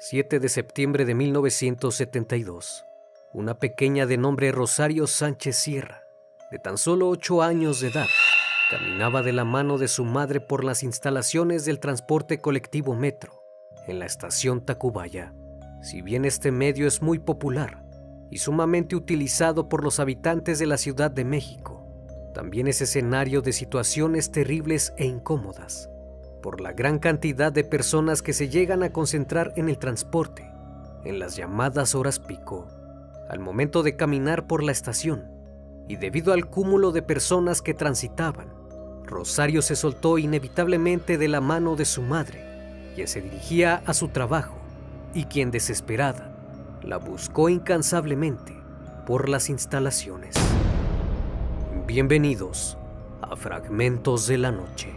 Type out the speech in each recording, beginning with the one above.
7 de septiembre de 1972. Una pequeña de nombre Rosario Sánchez Sierra, de tan solo 8 años de edad, caminaba de la mano de su madre por las instalaciones del transporte colectivo Metro, en la estación Tacubaya. Si bien este medio es muy popular y sumamente utilizado por los habitantes de la Ciudad de México, también es escenario de situaciones terribles e incómodas, por la gran cantidad de personas que se llegan a concentrar en el transporte, en las llamadas horas pico, al momento de caminar por la estación, y debido al cúmulo de personas que transitaban, Rosario se soltó inevitablemente de la mano de su madre, quien se dirigía a su trabajo y quien, desesperada, la buscó incansablemente por las instalaciones. Bienvenidos a Fragmentos de la Noche.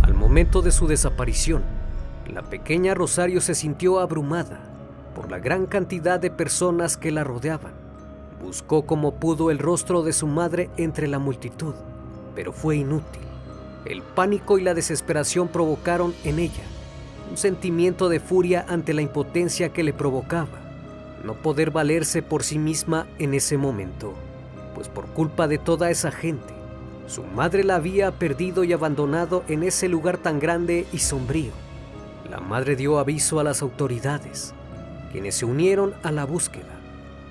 Al momento de su desaparición, la pequeña Rosario se sintió abrumada por la gran cantidad de personas que la rodeaban. Buscó como pudo el rostro de su madre entre la multitud, pero fue inútil. El pánico y la desesperación provocaron en ella un sentimiento de furia ante la impotencia que le provocaba no poder valerse por sí misma en ese momento, pues por culpa de toda esa gente, su madre la había perdido y abandonado en ese lugar tan grande y sombrío. La madre dio aviso a las autoridades, quienes se unieron a la búsqueda.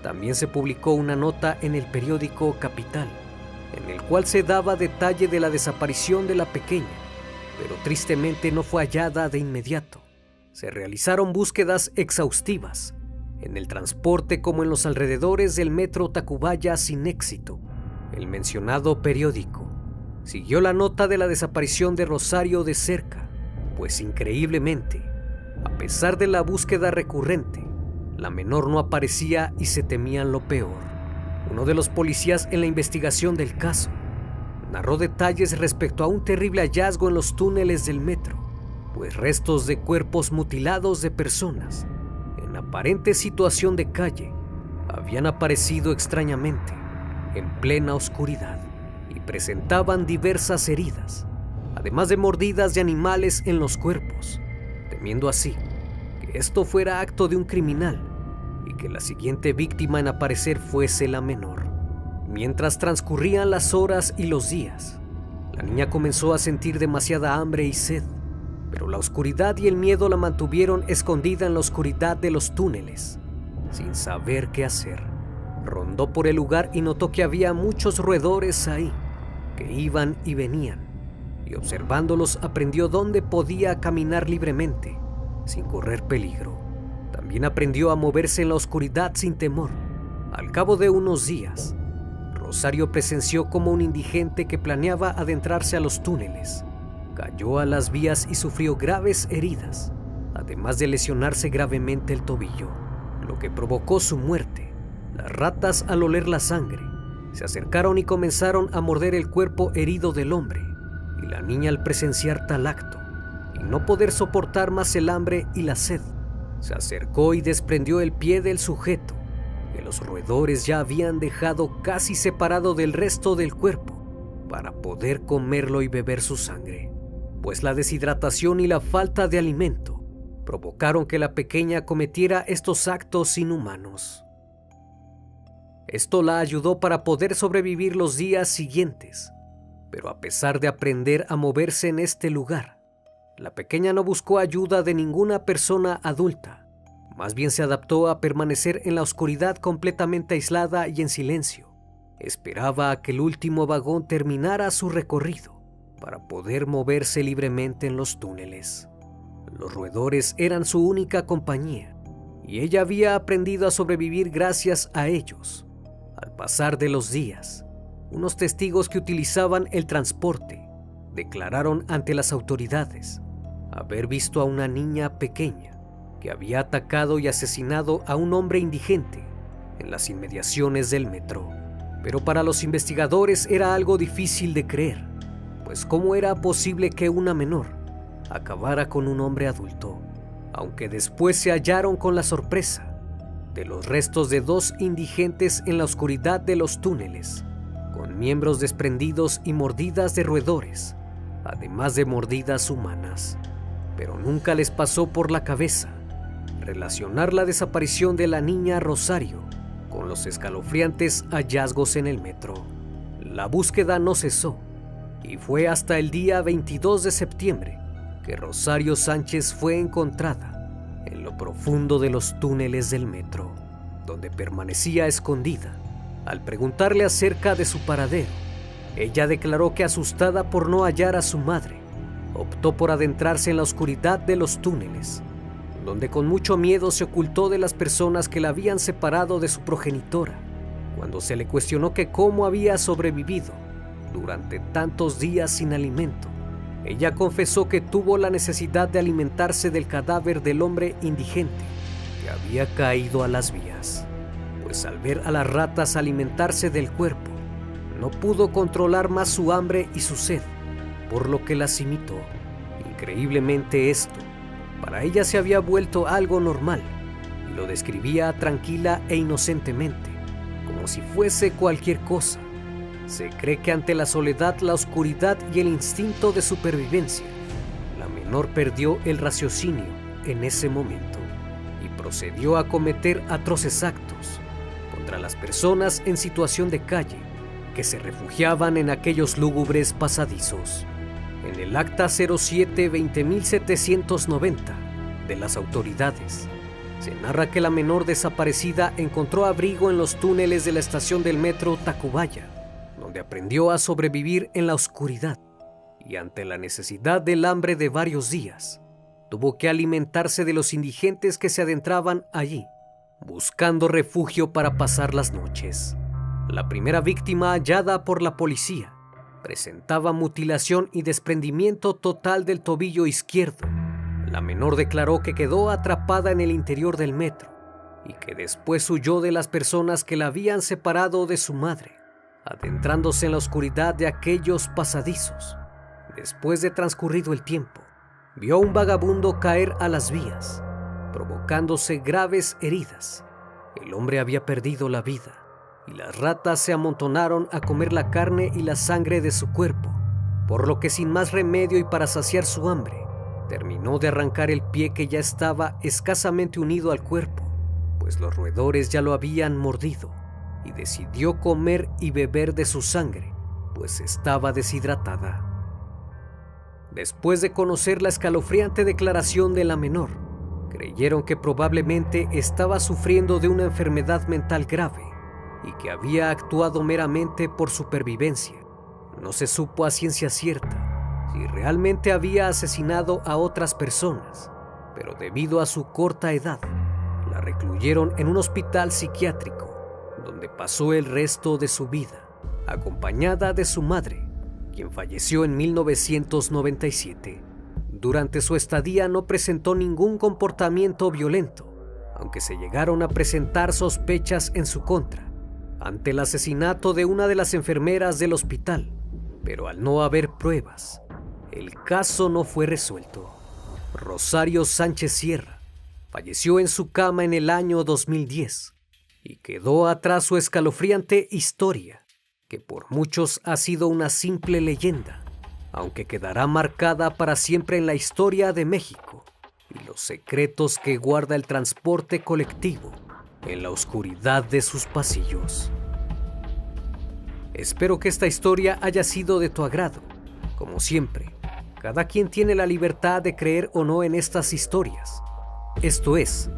También se publicó una nota en el periódico Capital, en el cual se daba detalle de la desaparición de la pequeña, pero tristemente no fue hallada de inmediato. Se realizaron búsquedas exhaustivas, en el transporte como en los alrededores del metro Tacubaya, sin éxito. El mencionado periódico siguió la nota de la desaparición de Rosario de cerca, pues increíblemente, a pesar de la búsqueda recurrente, la menor no aparecía y se temían lo peor. Uno de los policías en la investigación del caso narró detalles respecto a un terrible hallazgo en los túneles del metro, pues restos de cuerpos mutilados de personas en aparente situación de calle habían aparecido extrañamente en plena oscuridad y presentaban diversas heridas, además de mordidas de animales en los cuerpos, temiendo así que esto fuera acto de un criminal y que la siguiente víctima en aparecer fuese la menor. Mientras transcurrían las horas y los días, la niña comenzó a sentir demasiada hambre y sed, pero la oscuridad y el miedo la mantuvieron escondida en la oscuridad de los túneles, sin saber qué hacer. Rondó por el lugar y notó que había muchos roedores ahí, que iban y venían, y observándolos aprendió dónde podía caminar libremente, sin correr peligro. También aprendió a moverse en la oscuridad sin temor. Al cabo de unos días, Rosario presenció cómo un indigente que planeaba adentrarse a los túneles cayó a las vías y sufrió graves heridas, además de lesionarse gravemente el tobillo, lo que provocó su muerte. Las ratas, al oler la sangre, se acercaron y comenzaron a morder el cuerpo herido del hombre, y la niña, al presenciar tal acto y no poder soportar más el hambre y la sed, se acercó y desprendió el pie del sujeto, que los roedores ya habían dejado casi separado del resto del cuerpo, para poder comerlo y beber su sangre, pues la deshidratación y la falta de alimento provocaron que la pequeña cometiera estos actos inhumanos. Esto la ayudó para poder sobrevivir los días siguientes, pero a pesar de aprender a moverse en este lugar, la pequeña no buscó ayuda de ninguna persona adulta. Más bien se adaptó a permanecer en la oscuridad completamente aislada y en silencio. Esperaba a que el último vagón terminara su recorrido para poder moverse libremente en los túneles. Los roedores eran su única compañía y ella había aprendido a sobrevivir gracias a ellos. Al pasar de los días, unos testigos que utilizaban el transporte declararon ante las autoridades haber visto a una niña pequeña que había atacado y asesinado a un hombre indigente en las inmediaciones del metro. Pero para los investigadores era algo difícil de creer, pues ¿cómo era posible que una menor acabara con un hombre adulto? Aunque después se hallaron con la sorpresa de los restos de 2 indigentes en la oscuridad de los túneles, con miembros desprendidos y mordidas de roedores, además de mordidas humanas. Pero nunca les pasó por la cabeza relacionar la desaparición de la niña Rosario con los escalofriantes hallazgos en el metro. La búsqueda no cesó y fue hasta el día 22 de septiembre que Rosario Sánchez fue encontrada en lo profundo de los túneles del metro, donde permanecía escondida. Al preguntarle acerca de su paradero, ella declaró que, asustada por no hallar a su madre, optó por adentrarse en la oscuridad de los túneles, donde con mucho miedo se ocultó de las personas que la habían separado de su progenitora. Cuando se le cuestionó que cómo había sobrevivido durante tantos días sin alimento, ella confesó que tuvo la necesidad de alimentarse del cadáver del hombre indigente que había caído a las vías, pues al ver a las ratas alimentarse del cuerpo, no pudo controlar más su hambre y su sed, por lo que las imitó. Increíblemente esto, para ella se había vuelto algo normal, y lo describía tranquila e inocentemente, como si fuese cualquier cosa. Se cree que ante la soledad, la oscuridad y el instinto de supervivencia, la menor perdió el raciocinio en ese momento y procedió a cometer atroces actos contra las personas en situación de calle que se refugiaban en aquellos lúgubres pasadizos. En el acta 07-20790 de las autoridades, se narra que la menor desaparecida encontró abrigo en los túneles de la estación del metro Tacubaya, donde aprendió a sobrevivir en la oscuridad y ante la necesidad del hambre de varios días, tuvo que alimentarse de los indigentes que se adentraban allí, buscando refugio para pasar las noches. La primera víctima hallada por la policía presentaba mutilación y desprendimiento total del tobillo izquierdo. La menor declaró que quedó atrapada en el interior del metro y que después huyó de las personas que la habían separado de su madre, adentrándose en la oscuridad de aquellos pasadizos. Después de transcurrido el tiempo, vio a un vagabundo caer a las vías, provocándose graves heridas. El hombre había perdido la vida y las ratas se amontonaron a comer la carne y la sangre de su cuerpo, por lo que sin más remedio y para saciar su hambre, terminó de arrancar el pie que ya estaba escasamente unido al cuerpo, pues los roedores ya lo habían mordido, y decidió comer y beber de su sangre, pues estaba deshidratada. Después de conocer la escalofriante declaración de la menor, creyeron que probablemente estaba sufriendo de una enfermedad mental grave y que había actuado meramente por supervivencia. No se supo a ciencia cierta si realmente había asesinado a otras personas, pero debido a su corta edad, la recluyeron en un hospital psiquiátrico, donde pasó el resto de su vida, acompañada de su madre, quien falleció en 1997. Durante su estadía no presentó ningún comportamiento violento, aunque se llegaron a presentar sospechas en su contra ante el asesinato de una de las enfermeras del hospital, pero al no haber pruebas, el caso no fue resuelto. Rosario Sánchez Sierra falleció en su cama en el año 2010 y quedó atrás su escalofriante historia, que por muchos ha sido una simple leyenda, aunque quedará marcada para siempre en la historia de México y los secretos que guarda el transporte colectivo en la oscuridad de sus pasillos. Espero que esta historia haya sido de tu agrado. Como siempre, cada quien tiene la libertad de creer o no en estas historias. Esto es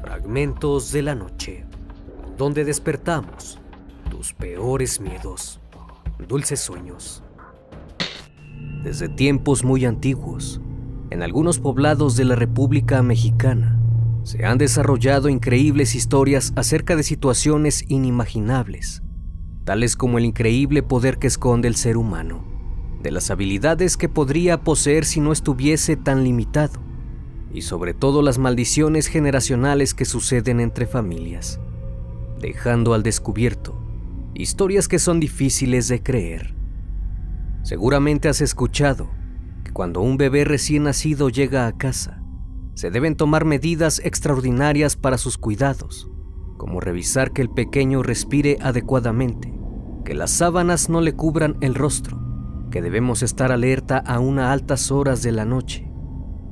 Fragmentos de la Noche, donde despertamos tus peores miedos. Dulces sueños. Desde tiempos muy antiguos, en algunos poblados de la República Mexicana, se han desarrollado increíbles historias acerca de situaciones inimaginables, tales como el increíble poder que esconde el ser humano, de las habilidades que podría poseer si no estuviese tan limitado, y sobre todo las maldiciones generacionales que suceden entre familias, dejando al descubierto historias que son difíciles de creer. Seguramente has escuchado que cuando un bebé recién nacido llega a casa, se deben tomar medidas extraordinarias para sus cuidados, como revisar que el pequeño respire adecuadamente, que las sábanas no le cubran el rostro, que debemos estar alerta aún a altas horas de la noche.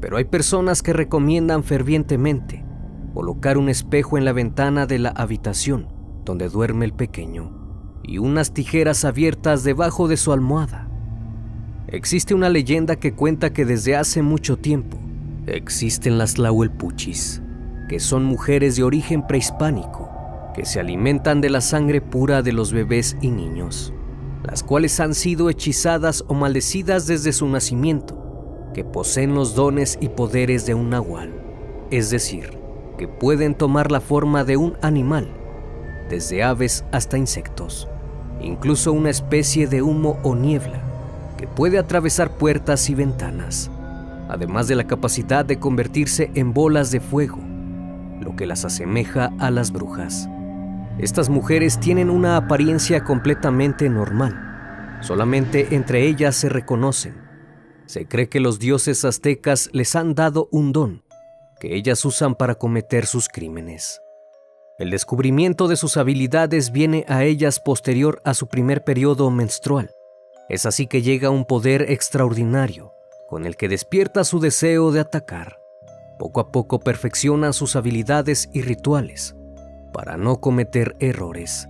Pero hay personas que recomiendan fervientemente colocar un espejo en la ventana de la habitación donde duerme el pequeño y unas tijeras abiertas debajo de su almohada. Existe una leyenda que cuenta que desde hace mucho tiempo existen las Tlahuelpuchis, que son mujeres de origen prehispánico que se alimentan de la sangre pura de los bebés y niños, las cuales han sido hechizadas o maldecidas desde su nacimiento, que poseen los dones y poderes de un nahual, es decir, que pueden tomar la forma de un animal, desde aves hasta insectos, incluso una especie de humo o niebla que puede atravesar puertas y ventanas, además de la capacidad de convertirse en bolas de fuego, lo que las asemeja a las brujas. Estas mujeres tienen una apariencia completamente normal, solamente entre ellas se reconocen. Se cree que los dioses aztecas les han dado un don que ellas usan para cometer sus crímenes. El descubrimiento de sus habilidades viene a ellas posterior a su primer periodo menstrual. Es así que llega un poder extraordinario con el que despierta su deseo de atacar. Poco a poco perfeccionan sus habilidades y rituales para no cometer errores.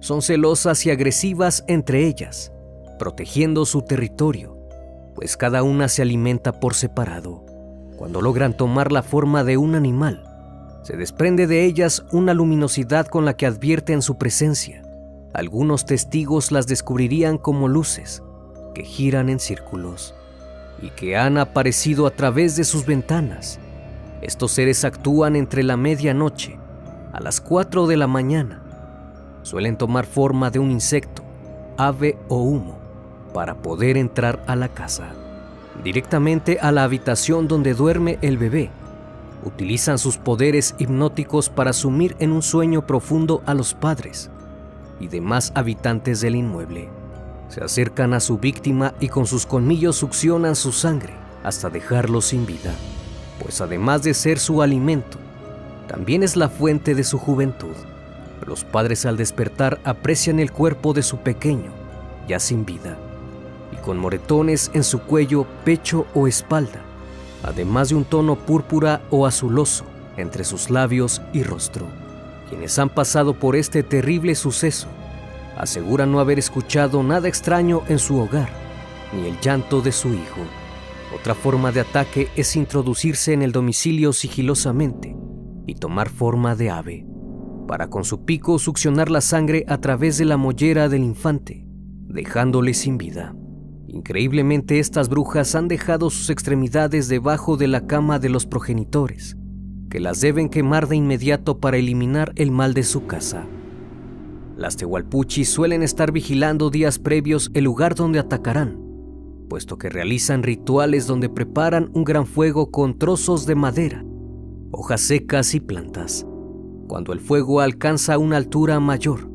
Son celosas y agresivas entre ellas, protegiendo su territorio, pues cada una se alimenta por separado. Cuando logran tomar la forma de un animal, se desprende de ellas una luminosidad con la que advierten su presencia. Algunos testigos las descubrirían como luces que giran en círculos y que han aparecido a través de sus ventanas. Estos seres actúan entre la medianoche a las 4 de la mañana. Suelen tomar forma de un insecto, ave o humo para poder entrar a la casa, directamente a la habitación donde duerme el bebé. Utilizan sus poderes hipnóticos para sumir en un sueño profundo a los padres y demás habitantes del inmueble. Se acercan a su víctima y con sus colmillos succionan su sangre hasta dejarlo sin vida, pues además de ser su alimento, también es la fuente de su juventud. Los padres al despertar aprecian el cuerpo de su pequeño, ya sin vida, y con moretones en su cuello, pecho o espalda, además de un tono púrpura o azuloso entre sus labios y rostro. Quienes han pasado por este terrible suceso aseguran no haber escuchado nada extraño en su hogar, ni el llanto de su hijo. Otra forma de ataque es introducirse en el domicilio sigilosamente y tomar forma de ave, para con su pico succionar la sangre a través de la mollera del infante, dejándole sin vida. Increíblemente, estas brujas han dejado sus extremidades debajo de la cama de los progenitores, que las deben quemar de inmediato para eliminar el mal de su casa. Las Tlahuelpuchis suelen estar vigilando días previos el lugar donde atacarán, puesto que realizan rituales donde preparan un gran fuego con trozos de madera, hojas secas y plantas. Cuando el fuego alcanza una altura mayor,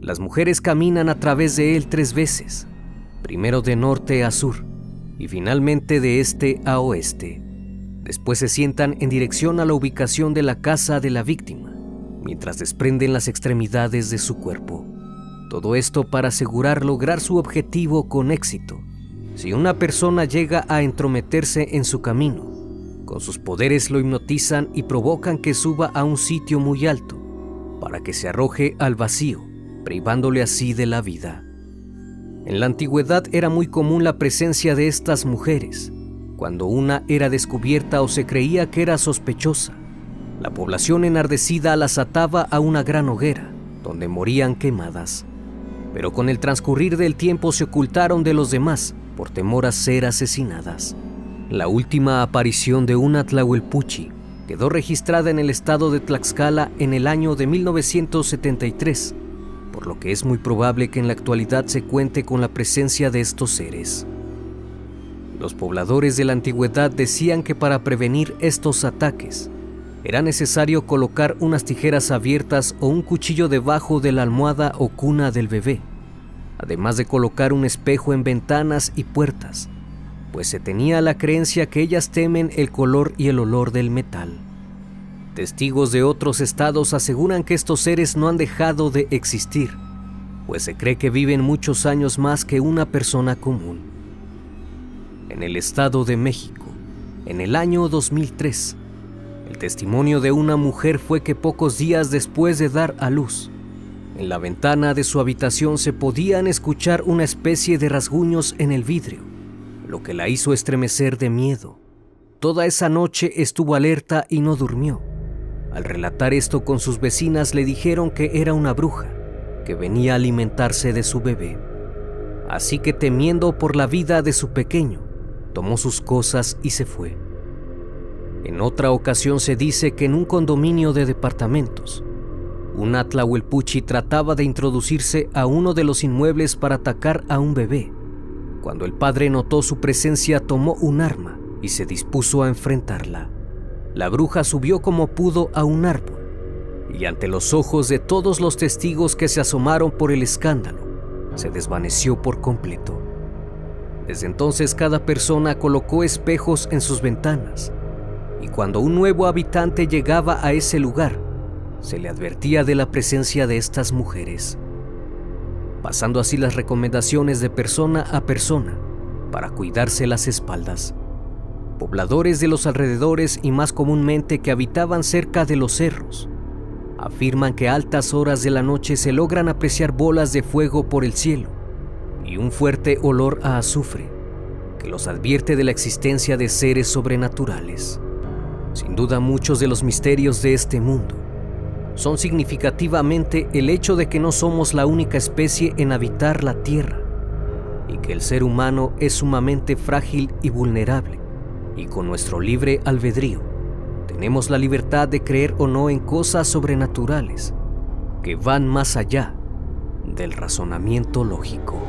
las mujeres caminan a través de él 3 veces, primero de norte a sur y finalmente de este a oeste. Después se sientan en dirección a la ubicación de la casa de la víctima, mientras desprenden las extremidades de su cuerpo. Todo esto para asegurar lograr su objetivo con éxito. Si una persona llega a entrometerse en su camino, con sus poderes lo hipnotizan y provocan que suba a un sitio muy alto, para que se arroje al vacío, privándole así de la vida. En la antigüedad era muy común la presencia de estas mujeres. Cuando una era descubierta o se creía que era sospechosa, la población enardecida las ataba a una gran hoguera, donde morían quemadas. Pero con el transcurrir del tiempo se ocultaron de los demás por temor a ser asesinadas. La última aparición de una Tlahuelpuchi quedó registrada en el estado de Tlaxcala en el año de 1973, por lo que es muy probable que en la actualidad se cuente con la presencia de estos seres. Los pobladores de la antigüedad decían que para prevenir estos ataques era necesario colocar unas tijeras abiertas o un cuchillo debajo de la almohada o cuna del bebé, además de colocar un espejo en ventanas y puertas, pues se tenía la creencia que ellas temen el color y el olor del metal. Testigos de otros estados aseguran que estos seres no han dejado de existir, pues se cree que viven muchos años más que una persona común. En el Estado de México, en el año 2003, El testimonio de una mujer fue que pocos días después de dar a luz, en la ventana de su habitación se podían escuchar una especie de rasguños en el vidrio, lo que la hizo estremecer de miedo. Toda esa noche estuvo alerta y no durmió. Al relatar esto con sus vecinas le dijeron que era una bruja, que venía a alimentarse de su bebé. Así que, temiendo por la vida de su pequeño, tomó sus cosas y se fue. En otra ocasión se dice que en un condominio de departamentos, un Atlahuelpuchi trataba de introducirse a uno de los inmuebles para atacar a un bebé. Cuando el padre notó su presencia, tomó un arma y se dispuso a enfrentarla. La bruja subió como pudo a un árbol y, ante los ojos de todos los testigos que se asomaron por el escándalo, se desvaneció por completo. Desde entonces, cada persona colocó espejos en sus ventanas, y cuando un nuevo habitante llegaba a ese lugar, se le advertía de la presencia de estas mujeres, pasando así las recomendaciones de persona a persona para cuidarse las espaldas. Pobladores de los alrededores, y más comúnmente que habitaban cerca de los cerros, afirman que a altas horas de la noche se logran apreciar bolas de fuego por el cielo y un fuerte olor a azufre que los advierte de la existencia de seres sobrenaturales. Sin duda, muchos de los misterios de este mundo son significativamente el hecho de que no somos la única especie en habitar la Tierra y que el ser humano es sumamente frágil y vulnerable, y con nuestro libre albedrío tenemos la libertad de creer o no en cosas sobrenaturales que van más allá del razonamiento lógico.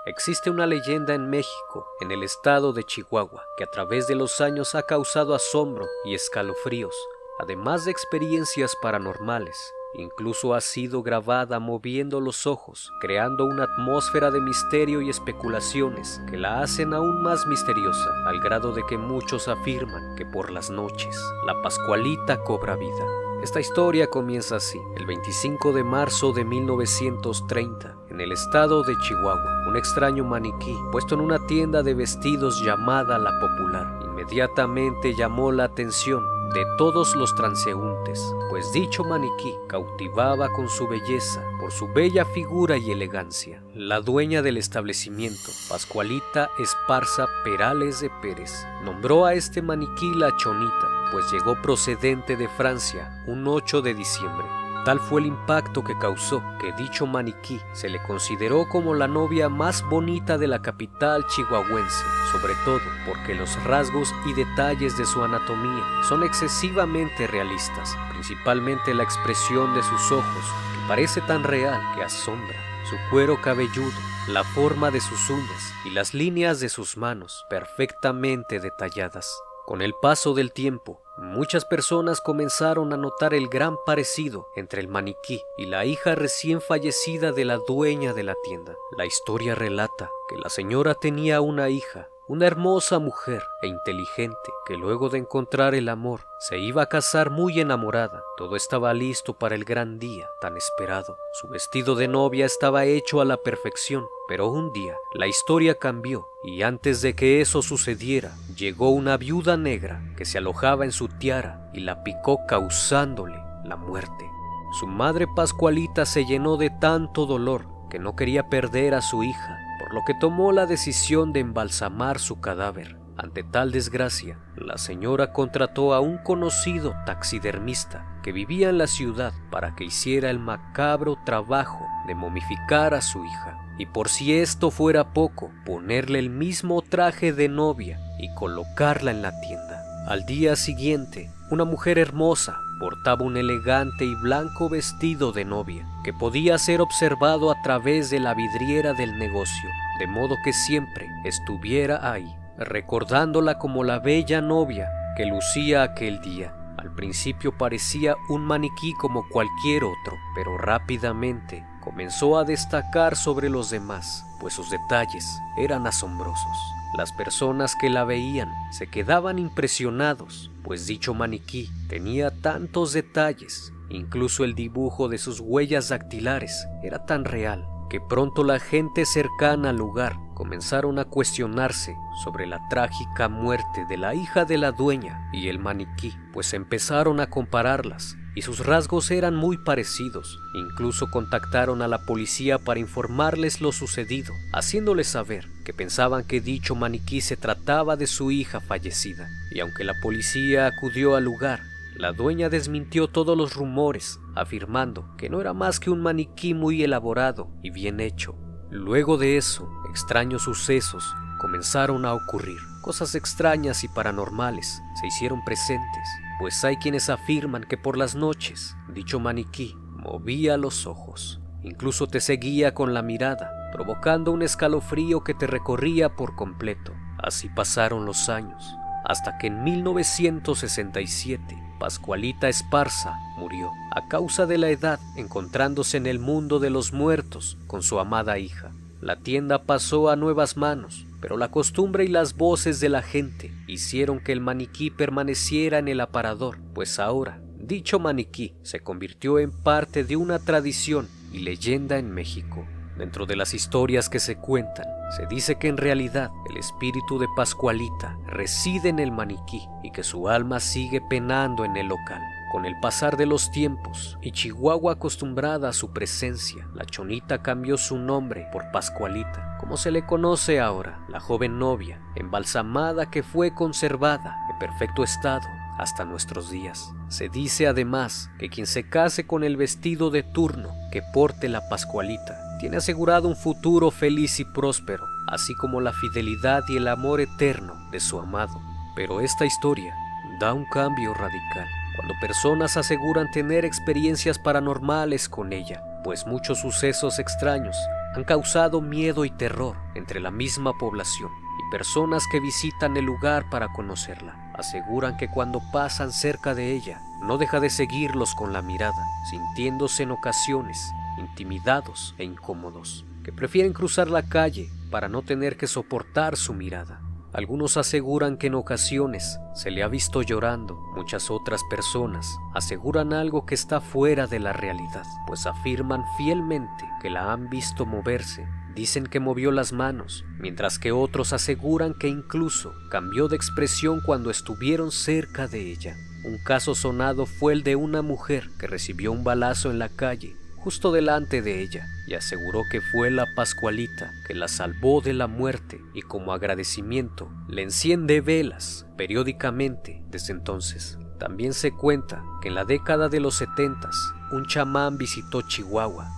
Existe una leyenda en México, en el estado de Chihuahua, que a través de los años ha causado asombro y escalofríos, además de experiencias paranormales. Incluso ha sido grabada moviendo los ojos, creando una atmósfera de misterio y especulaciones que la hacen aún más misteriosa, al grado de que muchos afirman que por las noches la Pascualita cobra vida. Esta historia comienza así. El 25 de marzo de 1930, en el estado de Chihuahua, un extraño maniquí puesto en una tienda de vestidos llamada La Popular inmediatamente llamó la atención de todos los transeúntes, pues dicho maniquí cautivaba con su belleza, por su bella figura y elegancia. La dueña del establecimiento, Pascualita Esparza Perales de Pérez, nombró a este maniquí La Chonita, pues llegó procedente de Francia un 8 de diciembre. Tal fue el impacto que causó que dicho maniquí se le consideró como la novia más bonita de la capital chihuahuense, sobre todo porque los rasgos y detalles de su anatomía son excesivamente realistas, principalmente la expresión de sus ojos, que parece tan real que asombra, su cuero cabelludo, la forma de sus uñas y las líneas de sus manos perfectamente detalladas. Con el paso del tiempo, muchas personas comenzaron a notar el gran parecido entre el maniquí y la hija recién fallecida de la dueña de la tienda. La historia relata que la señora tenía una hija, una hermosa mujer e inteligente, que luego de encontrar el amor se iba a casar muy enamorada. Todo estaba listo para el gran día tan esperado. Su vestido de novia estaba hecho a la perfección, pero un día la historia cambió, y antes de que eso sucediera, llegó una viuda negra que se alojaba en su tiara y la picó, causándole la muerte. Su madre Pascualita se llenó de tanto dolor que no quería perder a su hija, por lo que tomó la decisión de embalsamar su cadáver. Ante tal desgracia, la señora contrató a un conocido taxidermista que vivía en la ciudad para que hiciera el macabro trabajo de momificar a su hija, y por si esto fuera poco, ponerle el mismo traje de novia y colocarla en la tienda. Al día siguiente, una mujer hermosa portaba un elegante y blanco vestido de novia que podía ser observado a través de la vidriera del negocio, de modo que siempre estuviera ahí, recordándola como la bella novia que lucía aquel día. Al principio parecía un maniquí como cualquier otro, pero rápidamente comenzó a destacar sobre los demás, pues sus detalles eran asombrosos. Las personas que la veían se quedaban impresionados, pues dicho maniquí tenía tantos detalles. Incluso el dibujo de sus huellas dactilares era tan real que pronto la gente cercana al lugar comenzaron a cuestionarse sobre la trágica muerte de la hija de la dueña y el maniquí, pues empezaron a compararlas y sus rasgos eran muy parecidos. Incluso contactaron a la policía para informarles lo sucedido, haciéndoles saber que pensaban que dicho maniquí se trataba de su hija fallecida. Y aunque la policía acudió al lugar, la dueña desmintió todos los rumores, afirmando que no era más que un maniquí muy elaborado y bien hecho. Luego de eso, extraños sucesos comenzaron a ocurrir. Cosas extrañas y paranormales se hicieron presentes, pues hay quienes afirman que por las noches dicho maniquí movía los ojos. Incluso te seguía con la mirada, provocando un escalofrío que te recorría por completo. Así pasaron los años, hasta que en 1967 Pascualita Esparza murió a causa de la edad, encontrándose en el mundo de los muertos con su amada hija. La tienda pasó a nuevas manos, pero la costumbre y las voces de la gente hicieron que el maniquí permaneciera en el aparador, pues ahora dicho maniquí se convirtió en parte de una tradición y leyenda en México. Dentro de las historias que se cuentan, se dice que en realidad el espíritu de Pascualita reside en el maniquí y que su alma sigue penando en el local. Con el pasar de los tiempos y Chihuahua acostumbrada a su presencia, la chonita cambió su nombre por Pascualita, como se le conoce ahora, la joven novia embalsamada que fue conservada en perfecto estado hasta nuestros días. Se dice además que quien se case con el vestido de turno que porte la Pascualita tiene asegurado un futuro feliz y próspero, así como la fidelidad y el amor eterno de su amado. Pero esta historia da un cambio radical cuando personas aseguran tener experiencias paranormales con ella, pues muchos sucesos extraños han causado miedo y terror entre la misma población, y personas que visitan el lugar para conocerla aseguran que cuando pasan cerca de ella no deja de seguirlos con la mirada, sintiéndose en ocasiones intimidados e incómodos, que prefieren cruzar la calle para no tener que soportar su mirada. Algunos aseguran que en ocasiones se le ha visto llorando. Muchas otras personas aseguran algo que está fuera de la realidad, pues afirman fielmente que la han visto moverse. Dicen que movió las manos, mientras que otros aseguran que incluso cambió de expresión cuando estuvieron cerca de ella. Un caso sonado fue el de una mujer que recibió un balazo en la calle justo delante de ella, y aseguró que fue la Pascualita que la salvó de la muerte, y como agradecimiento le enciende velas periódicamente desde entonces. También se cuenta que en la década de los 70 un chamán visitó Chihuahua.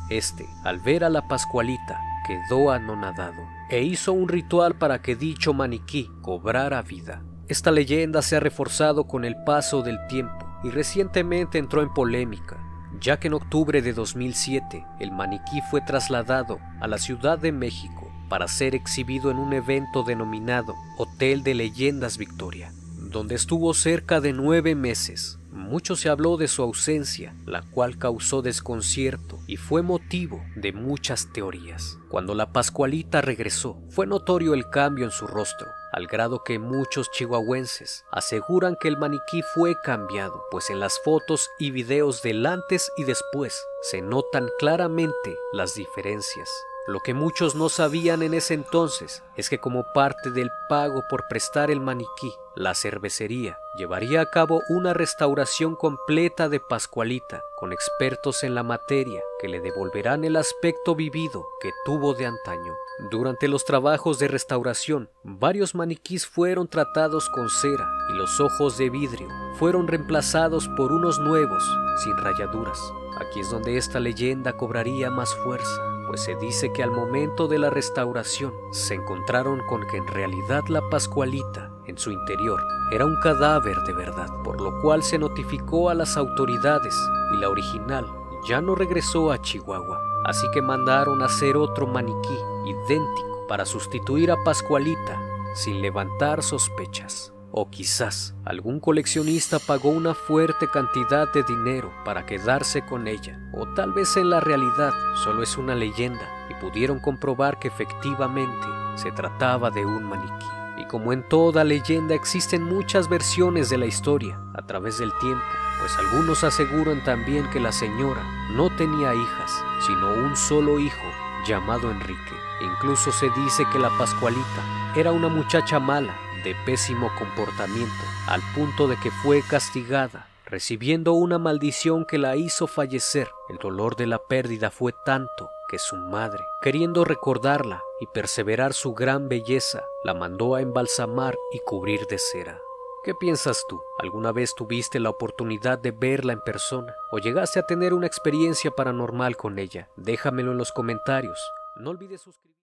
Al ver a la Pascualita, quedó anonadado e hizo un ritual para que dicho maniquí cobrara vida. Esta leyenda se ha reforzado con el paso del tiempo y recientemente entró en polémica, ya que en octubre de 2007 el maniquí fue trasladado a la Ciudad de México para ser exhibido en un evento denominado Hotel de Leyendas Victoria, donde estuvo cerca de 9 meses. Mucho se habló de su ausencia, la cual causó desconcierto y fue motivo de muchas teorías. Cuando la Pascualita regresó, fue notorio el cambio en su rostro, al grado que muchos chihuahuenses aseguran que el maniquí fue cambiado, pues en las fotos y videos del antes y después se notan claramente las diferencias. Lo que muchos no sabían en ese entonces es que como parte del pago por prestar el maniquí, la cervecería llevaría a cabo una restauración completa de Pascualita con expertos en la materia que le devolverán el aspecto vivido que tuvo de antaño. Durante los trabajos de restauración, varios maniquís fueron tratados con cera y los ojos de vidrio fueron reemplazados por unos nuevos sin rayaduras. Aquí es donde esta leyenda cobraría más fuerza, pues se dice que al momento de la restauración se encontraron con que en realidad la Pascualita en su interior era un cadáver de verdad, por lo cual se notificó a las autoridades y la original ya no regresó a Chihuahua, así que mandaron a hacer otro maniquí idéntico para sustituir a Pascualita sin levantar sospechas. O quizás algún coleccionista pagó una fuerte cantidad de dinero para quedarse con ella, o tal vez en la realidad solo es una leyenda y pudieron comprobar que efectivamente se trataba de un maniquí. Y como en toda leyenda existen muchas versiones de la historia a través del tiempo, pues algunos aseguran también que la señora no tenía hijas, sino un solo hijo llamado Enrique. Incluso se dice que la Pascualita era una muchacha mala, de pésimo comportamiento, al punto de que fue castigada, recibiendo una maldición que la hizo fallecer. El dolor de la pérdida fue tanto que su madre, queriendo recordarla y perseverar su gran belleza, la mandó a embalsamar y cubrir de cera. ¿Qué piensas tú? ¿Alguna vez tuviste la oportunidad de verla en persona o llegaste a tener una experiencia paranormal con ella? Déjamelo en los comentarios. No olvides suscribirte.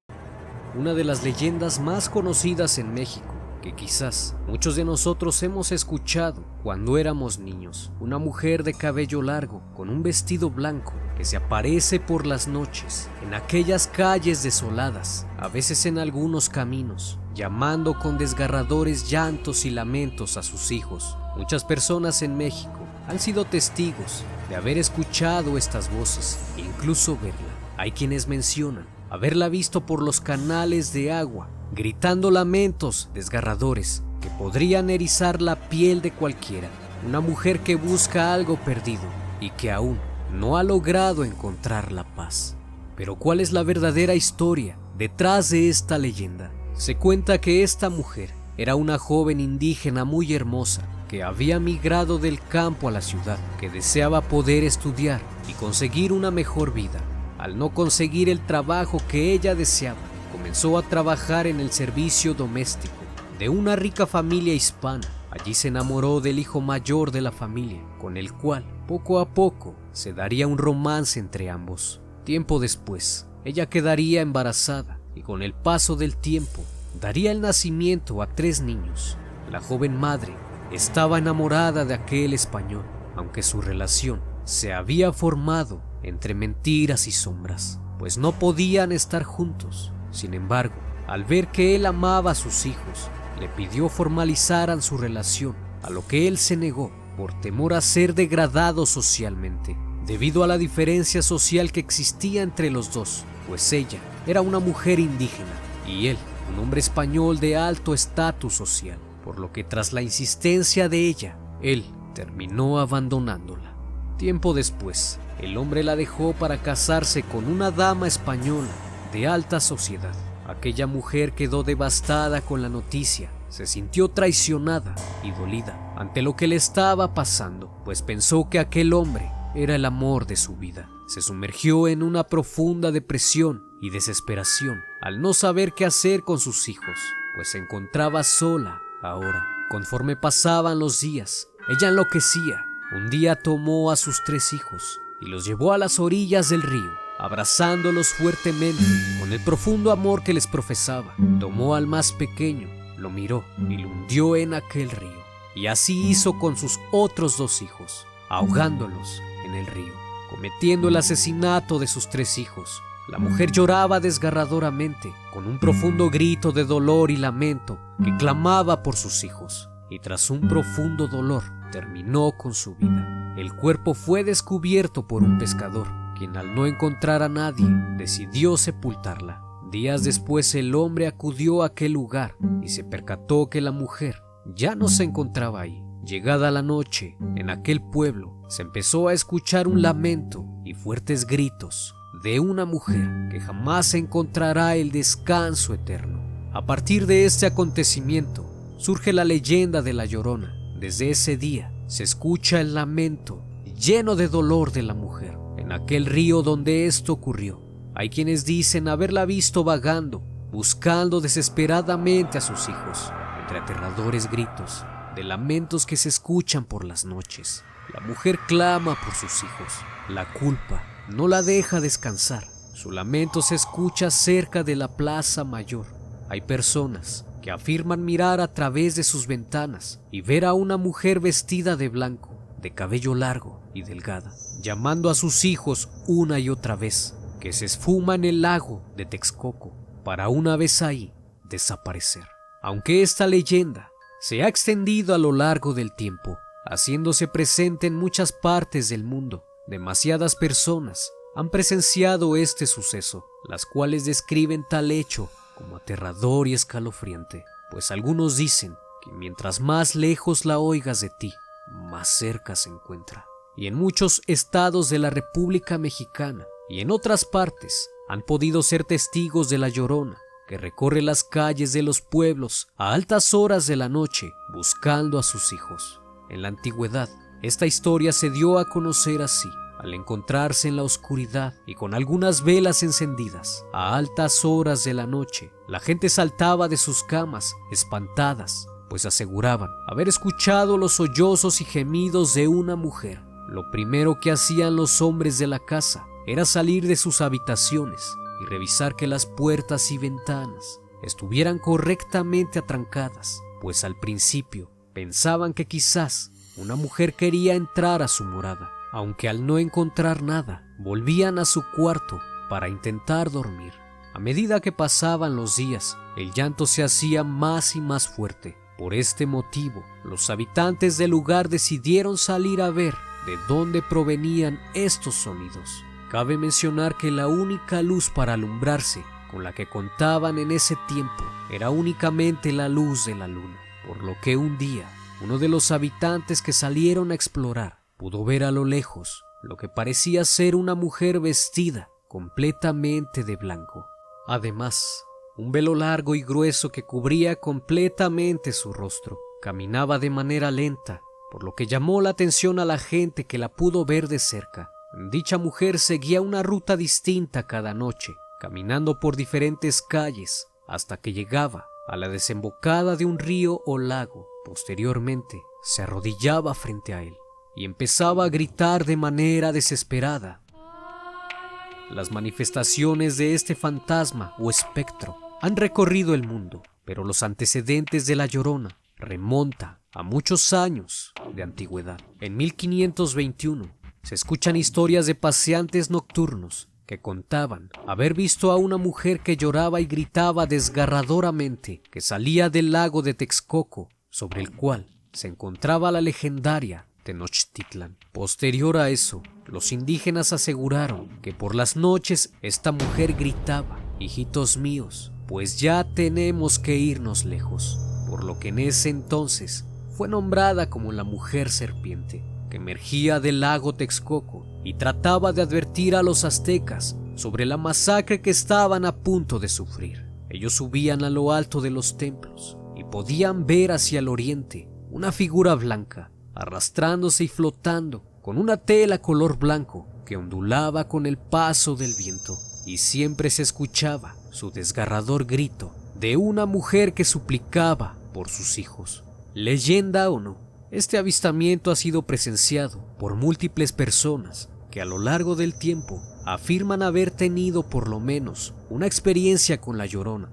Una de las leyendas más conocidas en México, que quizás muchos de nosotros hemos escuchado cuando éramos niños. Una mujer de cabello largo, con un vestido blanco, que se aparece por las noches en aquellas calles desoladas, a veces en algunos caminos, llamando con desgarradores llantos y lamentos a sus hijos. Muchas personas en México han sido testigos de haber escuchado estas voces e incluso verla. Hay quienes mencionan haberla visto por los canales de agua, gritando lamentos desgarradores que podrían erizar la piel de cualquiera. Una mujer que busca algo perdido y que aún no ha logrado encontrar la paz. Pero ¿cuál es la verdadera historia detrás de esta leyenda? Se cuenta que esta mujer era una joven indígena muy hermosa que había migrado del campo a la ciudad, que deseaba poder estudiar y conseguir una mejor vida. Al no conseguir el trabajo que ella deseaba, comenzó a trabajar en el servicio doméstico de una rica familia hispana. Allí se enamoró del hijo mayor de la familia, con el cual poco a poco se daría un romance entre ambos. Tiempo después, ella quedaría embarazada y con el paso del tiempo daría el nacimiento a 3 niños. La joven madre estaba enamorada de aquel español, aunque su relación se había formado entre mentiras y sombras, pues no podían estar juntos. Sin embargo, al ver que él amaba a sus hijos, le pidió formalizaran su relación, a lo que él se negó por temor a ser degradado socialmente, debido a la diferencia social que existía entre los dos, pues ella era una mujer indígena y él un hombre español de alto estatus social, por lo que tras la insistencia de ella, él terminó abandonándola. Tiempo después, el hombre la dejó para casarse con una dama española de alta sociedad. Aquella mujer quedó devastada con la noticia, se sintió traicionada y dolida ante lo que le estaba pasando, pues pensó que aquel hombre era el amor de su vida. Se sumergió en una profunda depresión y desesperación al no saber qué hacer con sus hijos, pues se encontraba sola ahora. Conforme pasaban los días, ella enloquecía. Un día tomó a sus 3 hijos y los llevó a las orillas del río, abrazándolos fuertemente con el profundo amor que les profesaba. Tomó al más pequeño, lo miró y lo hundió en aquel río, y así hizo con sus otros 2 hijos, ahogándolos en el río, cometiendo el asesinato de sus 3 hijos. La mujer lloraba desgarradoramente, con un profundo grito de dolor y lamento que clamaba por sus hijos, y tras un profundo dolor terminó con su vida. El cuerpo fue descubierto por un pescador, quien al no encontrar a nadie decidió sepultarla. Días después el hombre acudió a aquel lugar y se percató que la mujer ya no se encontraba ahí. Llegada la noche, en aquel pueblo se empezó a escuchar un lamento y fuertes gritos de una mujer que jamás encontrará el descanso eterno. A partir de este acontecimiento surge la leyenda de La Llorona. Desde ese día se escucha el lamento lleno de dolor de la mujer en aquel río donde esto ocurrió. Hay quienes dicen haberla visto vagando, buscando desesperadamente a sus hijos, entre aterradores gritos de lamentos que se escuchan por las noches. La mujer clama por sus hijos. La culpa no la deja descansar. Su lamento se escucha cerca de la Plaza Mayor. Hay personas que afirman mirar a través de sus ventanas y ver a una mujer vestida de blanco, de cabello largo y delgada, llamando a sus hijos una y otra vez, que se esfuma en el lago de Texcoco para una vez ahí desaparecer. Aunque esta leyenda se ha extendido a lo largo del tiempo, haciéndose presente en muchas partes del mundo, demasiadas personas han presenciado este suceso, las cuales describen tal hecho como aterrador y escalofriante, pues algunos dicen que mientras más lejos la oigas de ti, más cerca se encuentra. Y en muchos estados de la República Mexicana y en otras partes han podido ser testigos de la Llorona, que recorre las calles de los pueblos a altas horas de la noche buscando a sus hijos. En la antigüedad, esta historia se dio a conocer así, al encontrarse en la oscuridad y con algunas velas encendidas. A altas horas de la noche, la gente saltaba de sus camas, espantadas, pues aseguraban haber escuchado los sollozos y gemidos de una mujer. Lo primero que hacían los hombres de la casa era salir de sus habitaciones y revisar que las puertas y ventanas estuvieran correctamente atrancadas, pues al principio pensaban que quizás una mujer quería entrar a su morada, aunque al no encontrar nada, volvían a su cuarto para intentar dormir. A medida que pasaban los días, el llanto se hacía más y más fuerte. Por este motivo, los habitantes del lugar decidieron salir a ver de dónde provenían estos sonidos. Cabe mencionar que la única luz para alumbrarse con la que contaban en ese tiempo era únicamente la luz de la luna, por lo que un día, uno de los habitantes que salieron a explorar pudo ver a lo lejos lo que parecía ser una mujer vestida completamente de blanco. Además, un velo largo y grueso que cubría completamente su rostro. Caminaba de manera lenta, por lo que llamó la atención a la gente que la pudo ver de cerca. Dicha mujer seguía una ruta distinta cada noche, caminando por diferentes calles hasta que llegaba a la desembocada de un río o lago. Posteriormente, se arrodillaba frente a él y empezaba a gritar de manera desesperada. Las manifestaciones de este fantasma o espectro han recorrido el mundo, pero los antecedentes de la Llorona remontan a muchos años de antigüedad. En 1521 se escuchan historias de paseantes nocturnos que contaban haber visto a una mujer que lloraba y gritaba desgarradoramente, que salía del lago de Texcoco, sobre el cual se encontraba la legendaria Tenochtitlan. Posterior a eso, los indígenas aseguraron que por las noches esta mujer gritaba: hijitos míos, pues ya tenemos que irnos lejos, por lo que en ese entonces fue nombrada como la mujer serpiente, que emergía del lago Texcoco y trataba de advertir a los aztecas sobre la masacre que estaban a punto de sufrir. Ellos subían a lo alto de los templos y podían ver hacia el oriente una figura blanca, arrastrándose y flotando con una tela color blanco que ondulaba con el paso del viento, y siempre se escuchaba su desgarrador grito de una mujer que suplicaba por sus hijos. Leyenda o no, este avistamiento ha sido presenciado por múltiples personas que a lo largo del tiempo afirman haber tenido por lo menos una experiencia con la Llorona.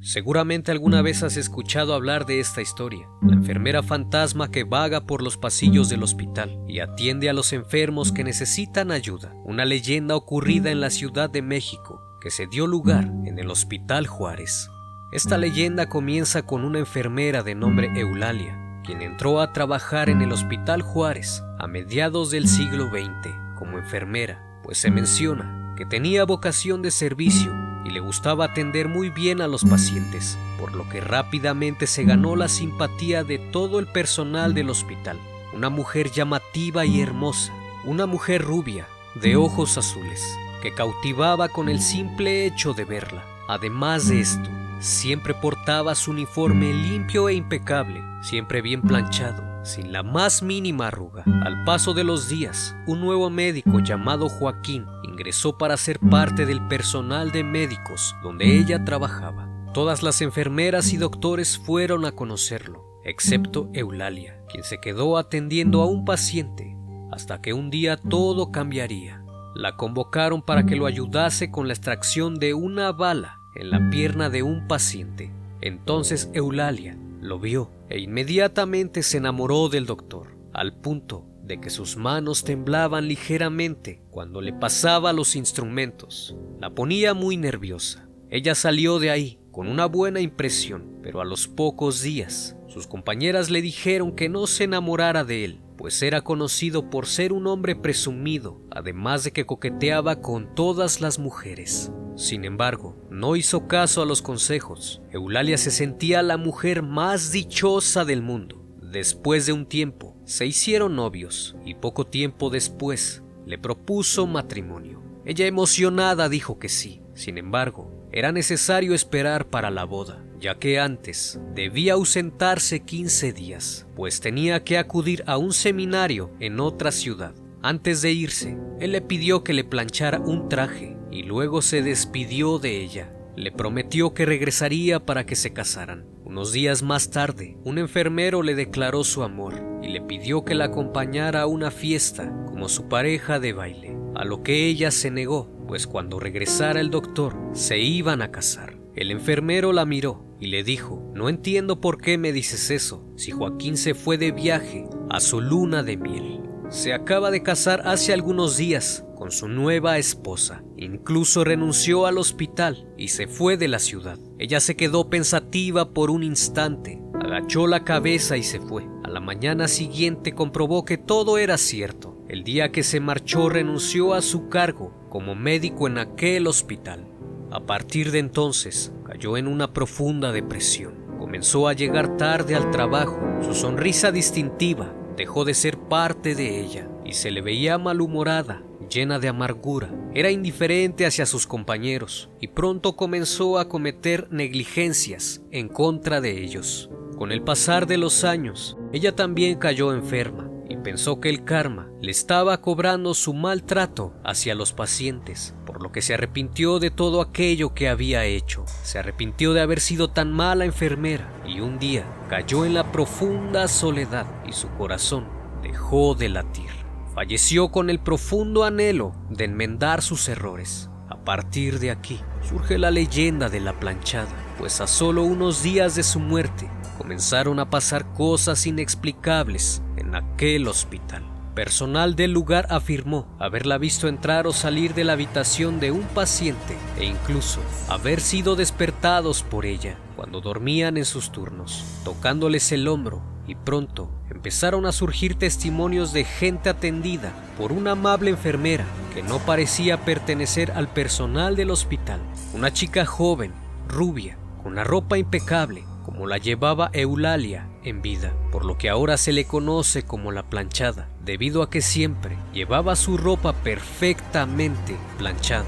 Seguramente alguna vez has escuchado hablar de esta historia, la enfermera fantasma que vaga por los pasillos del hospital y atiende a los enfermos que necesitan ayuda, una leyenda ocurrida en la Ciudad de México que se dio lugar en el Hospital Juárez. Esta leyenda comienza con una enfermera de nombre Eulalia, quien entró a trabajar en el Hospital Juárez a mediados del siglo XX como enfermera, pues se menciona que tenía vocación de servicio y le gustaba atender muy bien a los pacientes, por lo que rápidamente se ganó la simpatía de todo el personal del hospital. Una mujer llamativa y hermosa, una mujer rubia, de ojos azules, que cautivaba con el simple hecho de verla. Además de esto, siempre portaba su uniforme limpio e impecable, siempre bien planchado, sin la más mínima arruga. Al paso de los días, un nuevo médico llamado Joaquín ingresó para ser parte del personal de médicos donde ella trabajaba. Todas las enfermeras y doctores fueron a conocerlo, excepto Eulalia, quien se quedó atendiendo a un paciente, hasta que un día todo cambiaría. La convocaron para que lo ayudase con la extracción de una bala en la pierna de un paciente. Entonces Eulalia lo vio e inmediatamente se enamoró del doctor, al punto de que sus manos temblaban ligeramente cuando le pasaba los instrumentos. La ponía muy nerviosa. Ella salió de ahí con una buena impresión, pero a los pocos días sus compañeras le dijeron que no se enamorara de él, pues era conocido por ser un hombre presumido, además de que coqueteaba con todas las mujeres. Sin embargo, no hizo caso a los consejos. Eulalia se sentía la mujer más dichosa del mundo. Después de un tiempo, se hicieron novios y poco tiempo después le propuso matrimonio. Ella emocionada dijo que sí. Sin embargo, era necesario esperar para la boda, ya que antes debía ausentarse 15 días, pues tenía que acudir a un seminario en otra ciudad. Antes de irse, él le pidió que le planchara un traje y luego se despidió de ella. Le prometió que regresaría para que se casaran. Unos días más tarde, un enfermero le declaró su amor y le pidió que la acompañara a una fiesta como su pareja de baile, a lo que ella se negó, pues cuando regresara el doctor se iban a casar. El enfermero la miró y le dijo: no entiendo por qué me dices eso, si Joaquín se fue de viaje a su luna de miel. Se acaba de casar hace algunos días con su nueva esposa. Incluso renunció al hospital y se fue de la ciudad. Ella se quedó pensativa por un instante, agachó la cabeza y se fue. A la mañana siguiente comprobó que todo era cierto. El día que se marchó renunció a su cargo como médico en aquel hospital. A partir de entonces cayó en una profunda depresión. Comenzó a llegar tarde al trabajo. Su sonrisa distintiva dejó de ser parte de ella y se le veía malhumorada, llena de amargura. Era indiferente hacia sus compañeros y pronto comenzó a cometer negligencias en contra de ellos. Con el pasar de los años, ella también cayó enferma y pensó que el karma le estaba cobrando su maltrato hacia los pacientes, por lo que se arrepintió de todo aquello que había hecho. Se arrepintió de haber sido tan mala enfermera y un día cayó en la profunda soledad y su corazón dejó de latir. Falleció con el profundo anhelo de enmendar sus errores. A partir de aquí surge la leyenda de la planchada, pues a solo unos días de su muerte comenzaron a pasar cosas inexplicables en aquel hospital. Personal del lugar afirmó haberla visto entrar o salir de la habitación de un paciente e incluso haber sido despertados por ella cuando dormían en sus turnos, tocándoles el hombro, y pronto empezaron a surgir testimonios de gente atendida por una amable enfermera que no parecía pertenecer al personal del hospital. Una chica joven, rubia, con la ropa impecable, como la llevaba Eulalia en vida, por lo que ahora se le conoce como la planchada, debido a que siempre llevaba su ropa perfectamente planchada.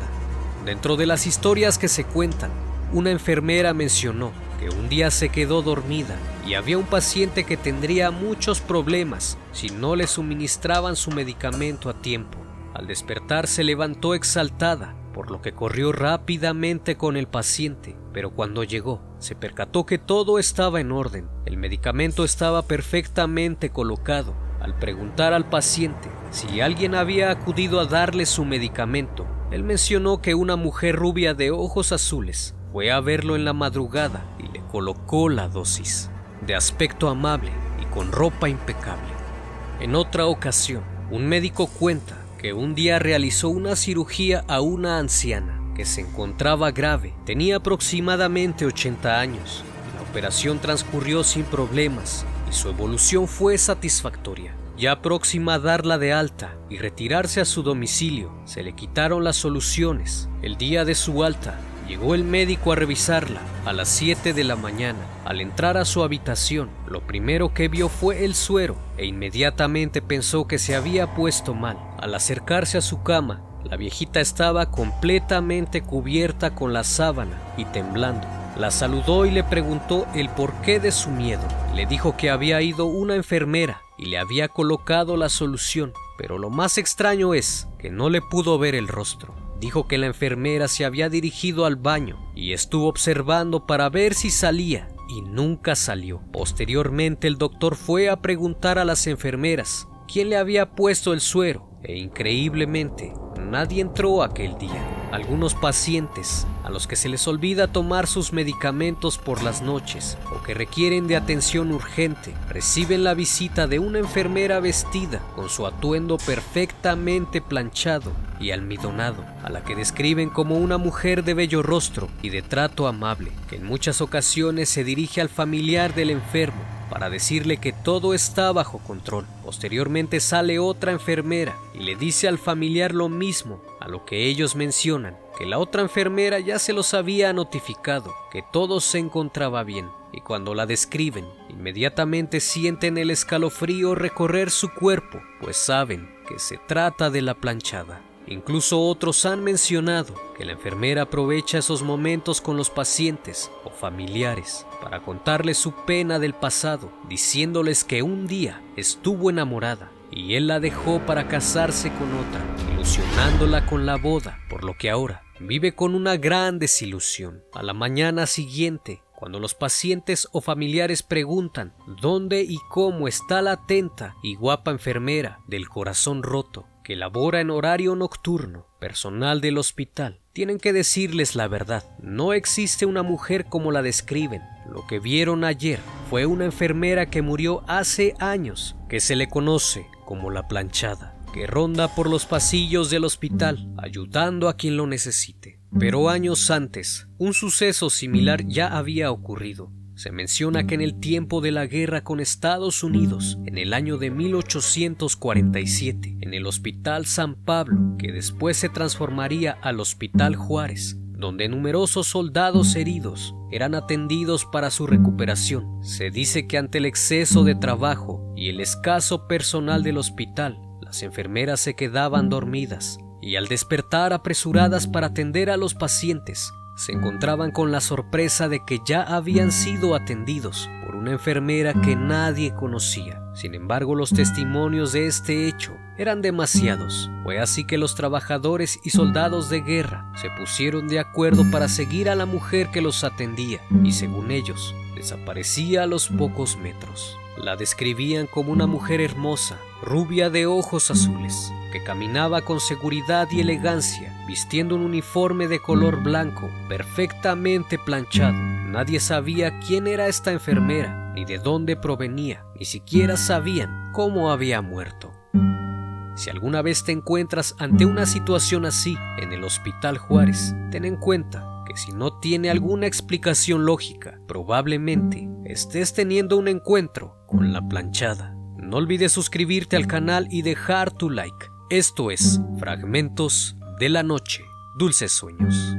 Dentro de las historias que se cuentan, una enfermera mencionó que un día se quedó dormida y había un paciente que tendría muchos problemas si no le suministraban su medicamento a tiempo. Al despertar se levantó exaltada, por lo que corrió rápidamente con el paciente, pero cuando llegó se percató que todo estaba en orden. El medicamento estaba perfectamente colocado. Al preguntar al paciente si alguien había acudido a darle su medicamento, él mencionó que una mujer rubia de ojos azules fue a verlo en la madrugada y le colocó la dosis, de aspecto amable y con ropa impecable. En otra ocasión, un médico cuenta que un día realizó una cirugía a una anciana que se encontraba grave. Tenía aproximadamente 80 años. La operación transcurrió sin problemas y su evolución fue satisfactoria. Ya próxima a darla de alta y retirarse a su domicilio, se le quitaron las soluciones. El día de su alta, llegó el médico a revisarla a las 7 de la mañana. Al entrar a su habitación, lo primero que vio fue el suero e inmediatamente pensó que se había puesto mal. Al acercarse a su cama, la viejita estaba completamente cubierta con la sábana y temblando. La saludó y le preguntó el porqué de su miedo. Le dijo que había ido una enfermera y le había colocado la solución, pero lo más extraño es que no le pudo ver el rostro. Dijo que la enfermera se había dirigido al baño y estuvo observando para ver si salía y nunca salió. Posteriormente el doctor fue a preguntar a las enfermeras quién le había puesto el suero e increíblemente nadie entró aquel día. Algunos pacientes a los que se les olvida tomar sus medicamentos por las noches o que requieren de atención urgente reciben la visita de una enfermera vestida con su atuendo perfectamente planchado y almidonado, a la que describen como una mujer de bello rostro y de trato amable, que en muchas ocasiones se dirige al familiar del enfermo para decirle que todo está bajo control. Posteriormente sale otra enfermera y le dice al familiar lo mismo, a lo que ellos mencionan que la otra enfermera ya se los había notificado, que todo se encontraba bien, y cuando la describen, inmediatamente sienten el escalofrío recorrer su cuerpo, pues saben que se trata de la planchada. Incluso otros han mencionado que la enfermera aprovecha esos momentos con los pacientes o familiares para contarles su pena del pasado, diciéndoles que un día estuvo enamorada y él la dejó para casarse con otra, ilusionándola con la boda, por lo que ahora vive con una gran desilusión. A la mañana siguiente, cuando los pacientes o familiares preguntan dónde y cómo está la atenta y guapa enfermera del corazón roto, que labora en horario nocturno, personal del hospital, tienen que decirles la verdad. No existe una mujer como la describen. Lo que vieron ayer fue una enfermera que murió hace años, que se le conoce como la planchada, que ronda por los pasillos del hospital, ayudando a quien lo necesite. Pero años antes, un suceso similar ya había ocurrido. Se menciona que en el tiempo de la guerra con Estados Unidos, en el año de 1847, en el Hospital San Pablo, que después se transformaría al Hospital Juárez, donde numerosos soldados heridos eran atendidos para su recuperación. Se dice que ante el exceso de trabajo y el escaso personal del hospital, las enfermeras se quedaban dormidas y al despertar apresuradas para atender a los pacientes, se encontraban con la sorpresa de que ya habían sido atendidos por una enfermera que nadie conocía. Sin embargo, los testimonios de este hecho eran demasiados. Fue así que los trabajadores y soldados de guerra se pusieron de acuerdo para seguir a la mujer que los atendía y, según ellos, desaparecía a los pocos metros. La describían como una mujer hermosa, rubia de ojos azules, que caminaba con seguridad y elegancia, vistiendo un uniforme de color blanco, perfectamente planchado. Nadie sabía quién era esta enfermera, ni de dónde provenía, ni siquiera sabían cómo había muerto. Si alguna vez te encuentras ante una situación así en el Hospital Juárez, ten en cuenta que si no tiene alguna explicación lógica, probablemente estés teniendo un encuentro con la planchada. No olvides suscribirte al canal y dejar tu like. Esto es Fragmentos de la Noche. Dulces sueños.